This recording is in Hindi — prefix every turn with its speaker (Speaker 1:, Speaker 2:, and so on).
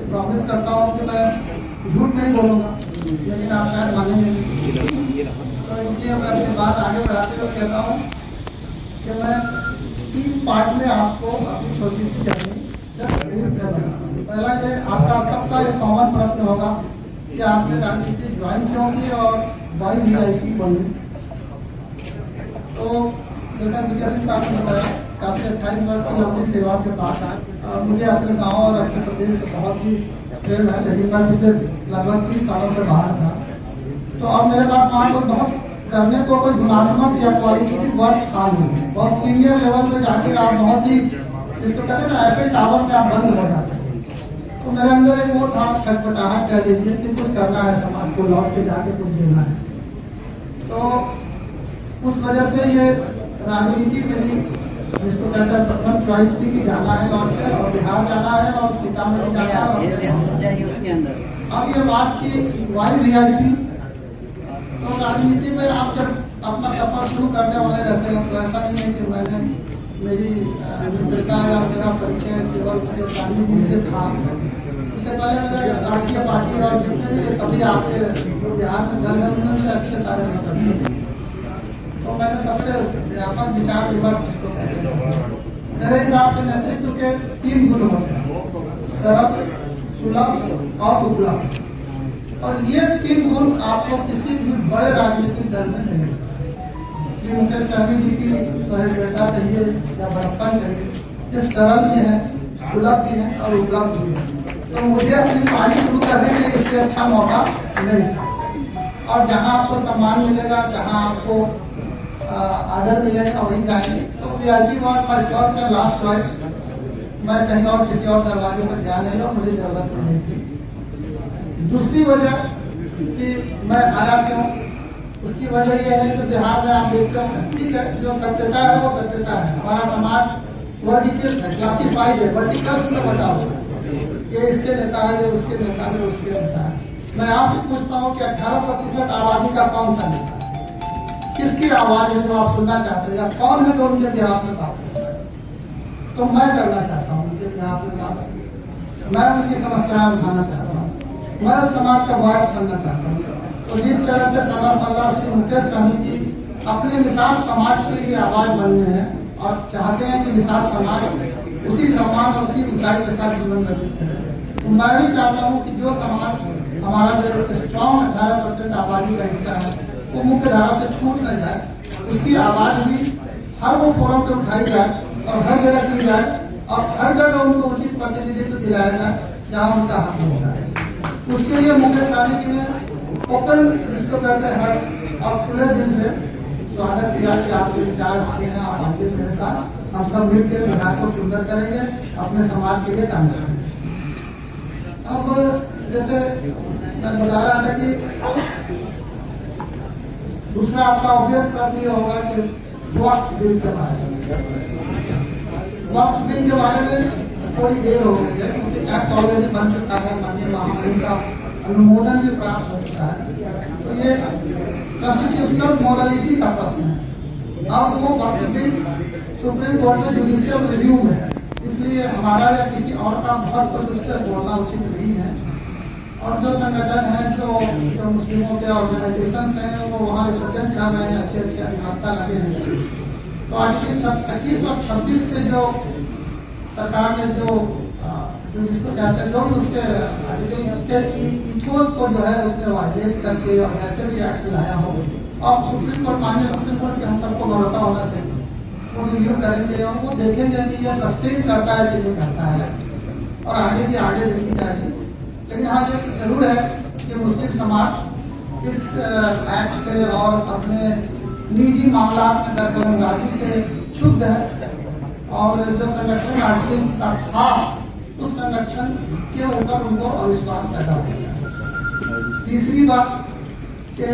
Speaker 1: प्रॉमिस करता हूँ कि मैं झूठ नहीं बोलूँगा, लेकिन आप शायद मानेंगे नहीं। तो इसलिए मैं अपनी बात आगे बढ़ाते हुए कहता हूँ कि मैं 3 पार्ट में आपको अपनी छोटी सी जर्नी पहला ये आपका सबका एक कॉमन प्रश्न होगा कि आपने राजनीति ज्वाइन क्यों की और वाई VIP बनी। तो जैसा विजय सिंह साहब ने बताया, काफी 28 वर्ष की अपनी सेवा के बाद मुझे अपने गांव और अपने प्रदेश से बहुत ही प्रेम है, लेकिन मैं पिछले लगभग 30 सालों से बाहर था। तो अब मेरे पास वहाँ कोई बहुत करने को कोई गुणात्मक या क्वालिटेटिव वर्क था नहीं। बहुत सीनियर लेवल पे जाके आप बहुत ही जिसको कहते हैं ना एफएल टावर में आप बंद हो जाते हैं। तो मेरे अंदर एक वो था, छटपटाहट कह लीजिए कि कुछ करना है, समाज को लौट के जाके कुछ देना है। तो उस वजह से ये राजनीति मेरी जिसको कहते हैं प्रथम चॉइस थी कि जाना है लौट के, और बिहार जाना है और सीतामढ़ी जाना है। अब ये बात की वाई VIP, तो राजनीति में आप जब अपना सफर शुरू करने वाले रहते हैं तो ऐसा नहीं है कि मैंने मेरी मित्रता या मेरा परिचय केवल शादी जी से था। उससे पहले मेरे राष्ट्रीय पार्टी और जितने भी सभी आपके जो बिहार में दल है उनमें से अच्छे सारे नेता थे। तो मैंने सबसे व्यापक विचार विमर्श जिसको कहते हैं, मेरे हिसाब से नेतृत्व के 3 गुण होते हैं, सरल, सुलभ और उपलब्ध। और ये 3 गुण आपको किसी भी बड़े राजनीतिक दल में नहीं मिलता। श्री मुकेश सहनी जी की सहृदयता कहिए या बड़प्पन कहिए, ये सरल भी है, सुलभ भी है और उपलब्ध भी है। तो मुझे अपनी पार्टी शुरू करने के लिए इससे अच्छा मौका नहीं था। और जहाँ आपको सम्मान मिलेगा, जहाँ आपको आदर मिलेगा, वही जाएंगे। तो VIP was my first and last choice. मैं कहीं और किसी और दरवाजे पर ध्यान नहीं लूँ, मुझे जरूरत नहीं थी। दूसरी वजह कि मैं आया क्यों, उसकी वजह यह है कि बिहार में आप देखते हो, ठीक है, जो सत्यता है वो सत्यता है। हमारा समाज वर्टिकल है, क्लासिफाइड है, वर्टिकल्स में बटा हुआ है। ये इसके नेता है, ये उसके नेता है, उसके नेता है। मैं आपसे पूछता हूँ कि 18% आबादी का कौन सा नेता है, किसकी आवाज है जो आप सुनना चाहते हैं, या कौन है जो उनके बिहार में बात करता है? तो मैं करना चाहता हूँ उनके बिहार में बात, मैं उनकी समस्याएं उठाना चाहता हूँ, मैं उस समाज का वॉइस बनना चाहता हूँ। तो जिस तरह से समय 15 श्री मुकेश सहनी जी अपने मिसाल समाज के लिए आवाज बन रहे हैं और चाहते हैं कि मिसाल समाज उसी सम्मान और उसी ऊंचाई के साथ जीवन व्यतीत करे। तो मैं भी चाहता हूँ कि जो समाज हमारा जो स्ट्रॉन्ग 18% आबादी का हिस्सा है वो मुख्य धारा से छूट न जाए, उसकी आवाज भी हर वो फोरम पे उठाई जाए और हर जगह की जाए और हर जगह उनको उचित प्रतिनिधित्व दिलाया जाए जहाँ उनका हक होता है। उसके लिए मुकेश सहनी जी ने ओपन जिसको कहते हैं और खुले दिल से स्वागत किया कि आपके विचार अच्छे हैं, आप आइए मेरे साथ, हम सब मिलकर बिहार को सुंदर करेंगे, अपने समाज के लिए काम करेंगे। अब जैसे मैं बता रहा था कि दूसरा आपका ऑब्वियस प्रश्न ये होगा कि वक्फ बिल के बारे में। वक्फ बिल के बारे में थोड़ी देर हो गई है क्योंकि एक्ट ऑलरेडी बन चुका है, माननीय महामहिम का अनुमोदन भी प्राप्त हो चुका है। तो ये कॉन्स्टिट्यूशनल मोरालिटी का प्रश्न है। अब वो वक्फ बिल सुप्रीम कोर्ट में जुडिशियल रिव्यू में है, इसलिए हमारा या किसी और का बहुत कुछ उस पर बोलना उचित नहीं है। और जो संगठन है, जो मुस्लिमों के ऑर्गेनाइजेशन हैं, वो वहाँ रिप्रेजेंट कर रहे हैं, अच्छे अधिवक्ता लगे हैं। तो आर्टिकल 25 और 26 से जो सरकार ने जो जिसको कहते हैं, जो भी उसके आर्टिकल के इकोस को जो है उसने वायलेट करके और ऐसे भी एक्ट लाया हो, अब सुप्रीम कोर्ट, माननीय सुप्रीम कोर्ट के हम सबको भरोसा होना चाहिए, वो रिव्यू करेंगे और वो देखेंगे कि यह सस्टेन करता है कि नहीं करता है, और आगे भी आगे देखी जाएगी। लेकिन हाँ, ये जरूर है कि मुस्लिम समाज इस एक्ट से और अपने निजी मामला में दखलंदाजी से क्षुब्ध है, और जो संरक्षण आर्टिकल का था उस संरक्षण के ऊपर उनको अविश्वास पैदा हो गया। तीसरी बात कि